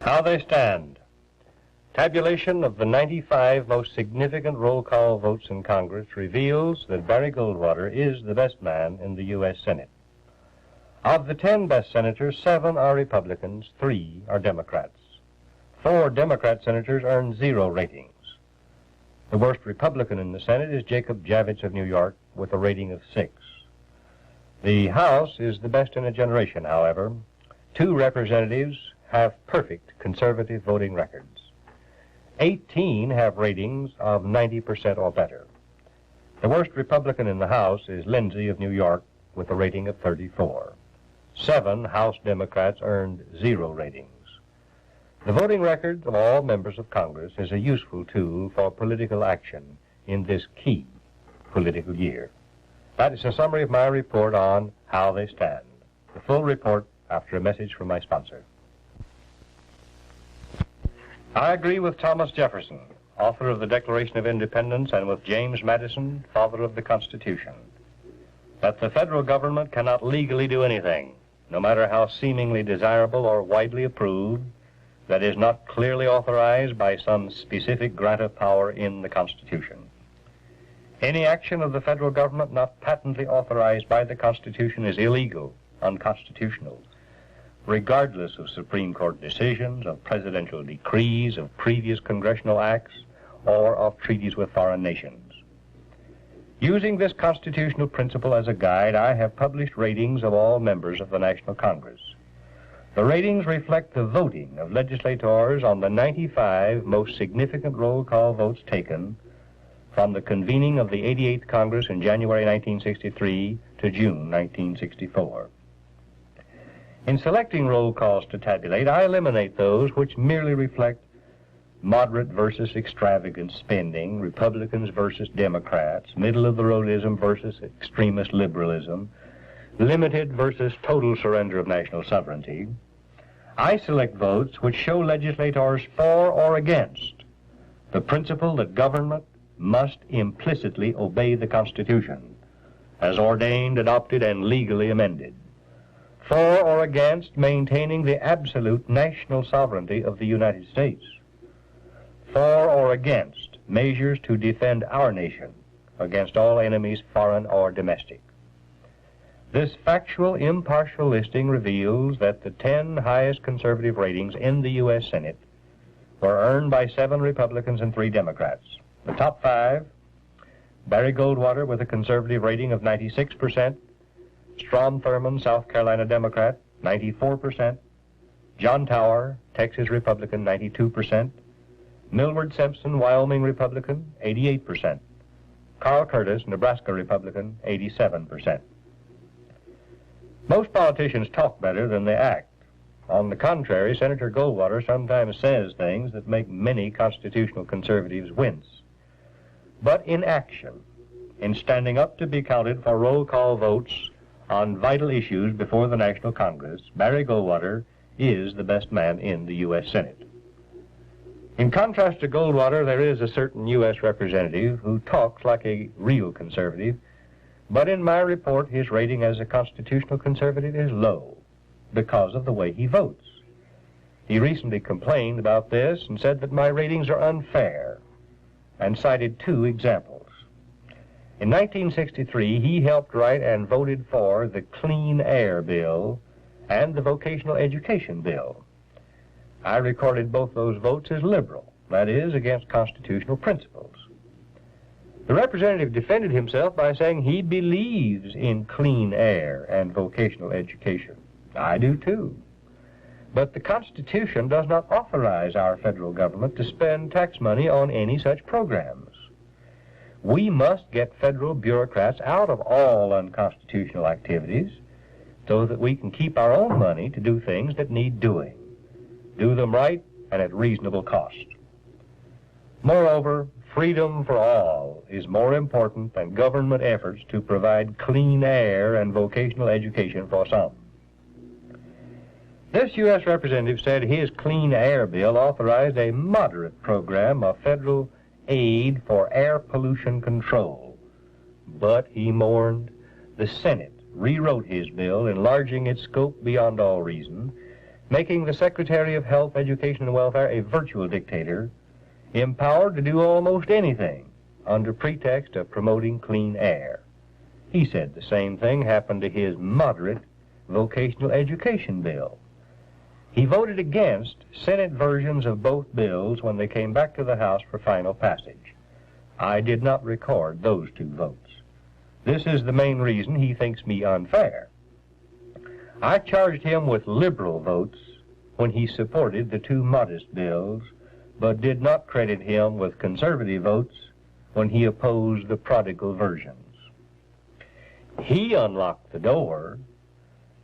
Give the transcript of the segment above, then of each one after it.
How they stand. Tabulation of the 95 most significant roll call votes in Congress reveals that Barry Goldwater is the best man in the U.S. Senate. Of the 10 best senators, 7 are Republicans, 3 are Democrats. 4 Democrat senators earn 0 ratings. The worst Republican in the Senate is Jacob Javits of New York with a rating of 6. The House is the best in a generation, however. 2 representatives have perfect conservative voting records. 18 have ratings of 90% or better. The worst Republican in the House is Lindsay of New York with a rating of 34. 7 House Democrats earned 0 ratings. The voting records of all members of Congress is a useful tool for political action in this key political year. That is a summary of my report on how they stand. The full report after a message from my sponsor. I agree with Thomas Jefferson, author of the Declaration of Independence, and with James Madison, father of the Constitution, that the federal government cannot legally do anything, no matter how seemingly desirable or widely approved, that is not clearly authorized by some specific grant of power in the Constitution. Any action of the federal government not patently authorized by the Constitution is illegal, unconstitutional, regardless of Supreme Court decisions, of presidential decrees, of previous congressional acts, or of treaties with foreign nations. Using this constitutional principle as a guide, I have published ratings of all members of the National Congress. The ratings reflect the voting of legislators on the 95 most significant roll call votes taken from the convening of the 88th Congress in January 1963 to June 1964. In selecting roll calls to tabulate, I eliminate those which merely reflect moderate versus extravagant spending, Republicans versus Democrats, middle-of-the-roadism versus extremist liberalism, limited versus total surrender of national sovereignty. I select votes which show legislators for or against the principle that government must implicitly obey the Constitution, as ordained, adopted, and legally amended. For or against maintaining the absolute national sovereignty of the United States. For or against measures to defend our nation against all enemies, foreign or domestic. This factual, impartial listing reveals that the 10 highest conservative ratings in the U.S. Senate were earned by 7 Republicans and 3 Democrats. The top 5, Barry Goldwater with a conservative rating of 96%, Strom Thurmond, South Carolina Democrat, 94%. John Tower, Texas Republican, 92%. Millward Simpson, Wyoming Republican, 88%. Carl Curtis, Nebraska Republican, 87%. Most politicians talk better than they act. On the contrary, Senator Goldwater sometimes says things that make many constitutional conservatives wince. But in action, in standing up to be counted for roll call votes on vital issues before the National Congress, Barry Goldwater is the best man in the U.S. Senate. In contrast to Goldwater, there is a certain U.S. representative who talks like a real conservative, but in my report, his rating as a constitutional conservative is low because of the way he votes. He recently complained about this and said that my ratings are unfair and cited 2 examples. In 1963, he helped write and voted for the Clean Air Bill and the Vocational Education Bill. I recorded both those votes as liberal, that is, against constitutional principles. The representative defended himself by saying he believes in clean air and vocational education. I do too. But the Constitution does not authorize our federal government to spend tax money on any such programs. We must get federal bureaucrats out of all unconstitutional activities so that we can keep our own money to do things that need doing. Do them right and at reasonable cost. Moreover, freedom for all is more important than government efforts to provide clean air and vocational education for some. This U.S. representative said his Clean Air Bill authorized a moderate program of federal aid for air pollution control. But, he mourned, the Senate rewrote his bill, enlarging its scope beyond all reason, making the Secretary of Health, Education, and Welfare a virtual dictator, empowered to do almost anything under pretext of promoting clean air. He said the same thing happened to his moderate vocational education bill. He voted against Senate versions of both bills when they came back to the House for final passage. I did not record those two votes. This is the main reason he thinks me unfair. I charged him with liberal votes when he supported the two modest bills, but did not credit him with conservative votes when he opposed the prodigal versions. He unlocked the door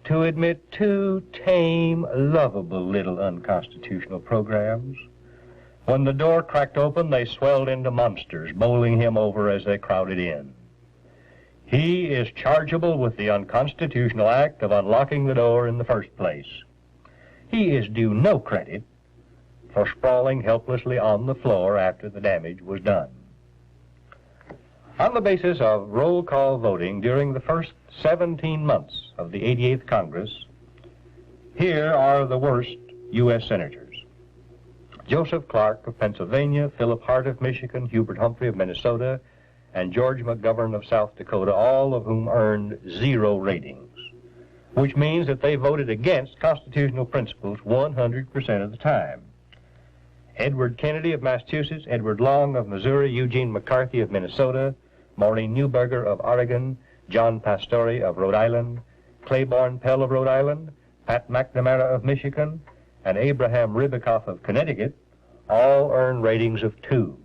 to admit two tame, lovable little unconstitutional programs. When the door cracked open, they swelled into monsters, bowling him over as they crowded in. He is chargeable with the unconstitutional act of unlocking the door in the first place. He is due no credit for sprawling helplessly on the floor after the damage was done. On the basis of roll call voting during the first 17 months of the 88th Congress, here are the worst U.S. senators. Joseph Clark of Pennsylvania, Philip Hart of Michigan, Hubert Humphrey of Minnesota, and George McGovern of South Dakota, all of whom earned 0 ratings, which means that they voted against constitutional principles 100% of the time. Edward Kennedy of Massachusetts, Edward Long of Missouri, Eugene McCarthy of Minnesota, Maureen Neuberger of Oregon, John Pastore of Rhode Island, Claiborne Pell of Rhode Island, Pat McNamara of Michigan, and Abraham Ribicoff of Connecticut all earned ratings of 2,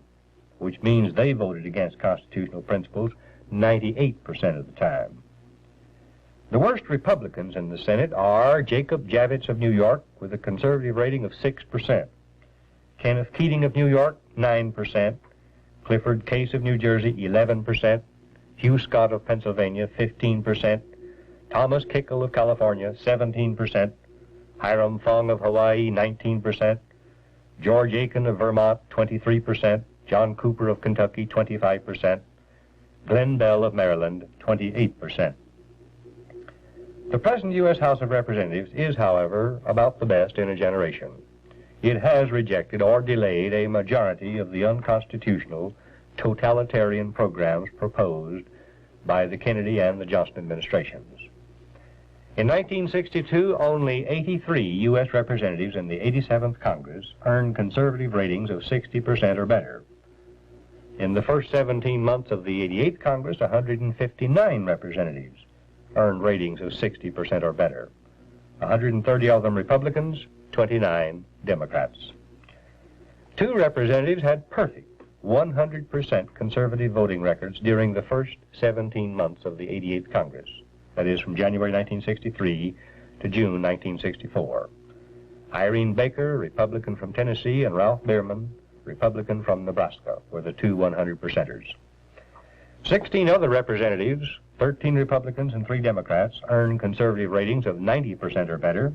which means they voted against constitutional principles 98% of the time. The worst Republicans in the Senate are Jacob Javits of New York with a conservative rating of 6%, Kenneth Keating of New York, 9%, Clifford Case of New Jersey, 11%, Hugh Scott of Pennsylvania, 15%, Thomas Kickle of California, 17%, Hiram Fong of Hawaii, 19%, George Aiken of Vermont, 23%, John Cooper of Kentucky, 25%, Glenn Bell of Maryland, 28%. The present U.S. House of Representatives is, however, about the best in a generation. It has rejected or delayed a majority of the unconstitutional, totalitarian programs proposed by the Kennedy and the Johnson administrations. In 1962, only 83 U.S. representatives in the 87th Congress earned conservative ratings of 60% or better. In the first 17 months of the 88th Congress, 159 representatives earned ratings of 60% or better. 130 of them Republicans, 29 Democrats. 2 representatives had perfect 100% conservative voting records during the first 17 months of the 88th Congress. That is, from January 1963 to June 1964. Irene Baker, Republican from Tennessee, and Ralph Bierman, Republican from Nebraska, were the 2 100%ers. 16 other representatives, 13 Republicans and 3 Democrats, earned conservative ratings of 90% or better.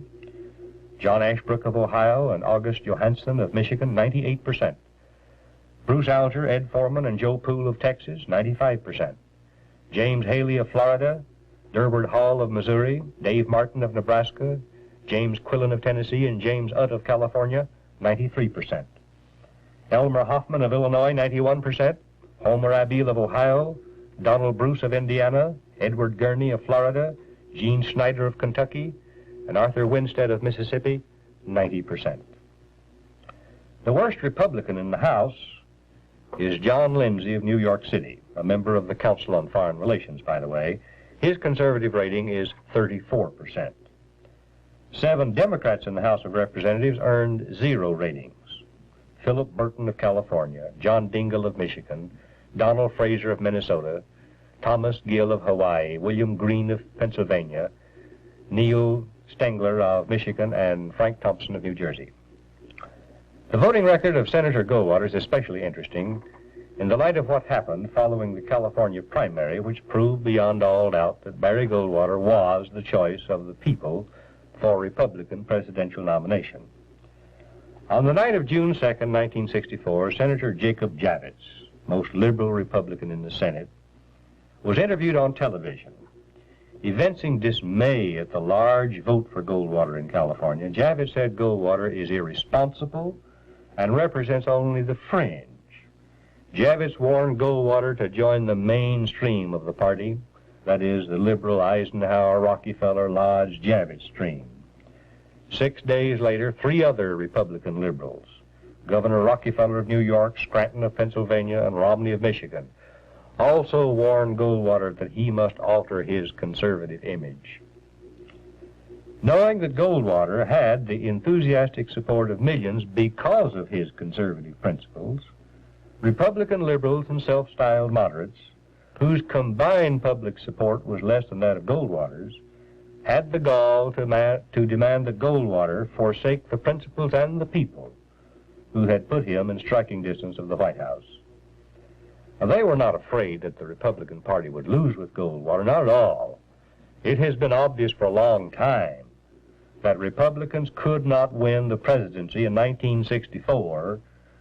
John Ashbrook of Ohio and August Johansson of Michigan, 98%. Bruce Alger, Ed Foreman, and Joe Poole of Texas, 95%. James Haley of Florida, Durward Hall of Missouri, Dave Martin of Nebraska, James Quillen of Tennessee, and James Utt of California, 93%. Elmer Hoffman of Illinois, 91%. Homer Abil of Ohio, Donald Bruce of Indiana, Edward Gurney of Florida, Gene Snyder of Kentucky, and Arthur Winstead of Mississippi, 90%. The worst Republican in the House is John Lindsay of New York City, a member of the Council on Foreign Relations, by the way. His conservative rating is 34%. 7 Democrats in the House of Representatives earned 0 ratings. Philip Burton of California, John Dingell of Michigan, Donald Fraser of Minnesota, Thomas Gill of Hawaii, William Green of Pennsylvania, Neil Stengler of Michigan, and Frank Thompson of New Jersey. The voting record of Senator Goldwater is especially interesting in the light of what happened following the California primary, which proved beyond all doubt that Barry Goldwater was the choice of the people for Republican presidential nomination. On the night of June 2nd, 1964, Senator Jacob Javits, most liberal Republican in the Senate, was interviewed on television. Evincing dismay at the large vote for Goldwater in California, Javits said Goldwater is irresponsible and represents only the fringe. Javits warned Goldwater to join the mainstream of the party, that is, the liberal Eisenhower, Rockefeller, Lodge, Javits stream. 6 days later, 3 other Republican liberals, Governor Rockefeller of New York, Scranton of Pennsylvania, and Romney of Michigan, also warned Goldwater that he must alter his conservative image. Knowing that Goldwater had the enthusiastic support of millions because of his conservative principles, Republican liberals and self-styled moderates, whose combined public support was less than that of Goldwater's, had the gall to demand that Goldwater forsake the principles and the people who had put him in striking distance of the White House. Now, they were not afraid that the Republican Party would lose with Goldwater, not at all. It has been obvious for a long time that Republicans could not win the presidency in 1964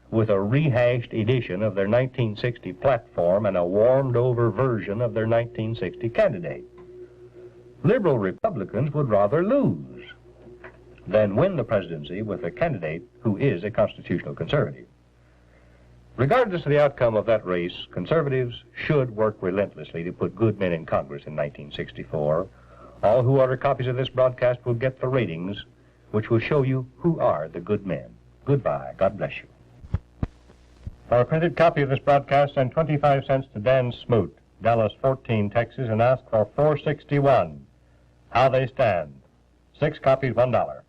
with a rehashed edition of their 1960 platform and a warmed-over version of their 1960 candidate. Liberal Republicans would rather lose than win the presidency with a candidate who is a constitutional conservative. Regardless of the outcome of that race, conservatives should work relentlessly to put good men in Congress in 1964. All who order copies of this broadcast will get the ratings, which will show you who are the good men. Goodbye. God bless you. For a printed copy of this broadcast, send 25 cents to Dan Smoot, Dallas 14, Texas, and ask for 461. How they stand. 6 copies, $1.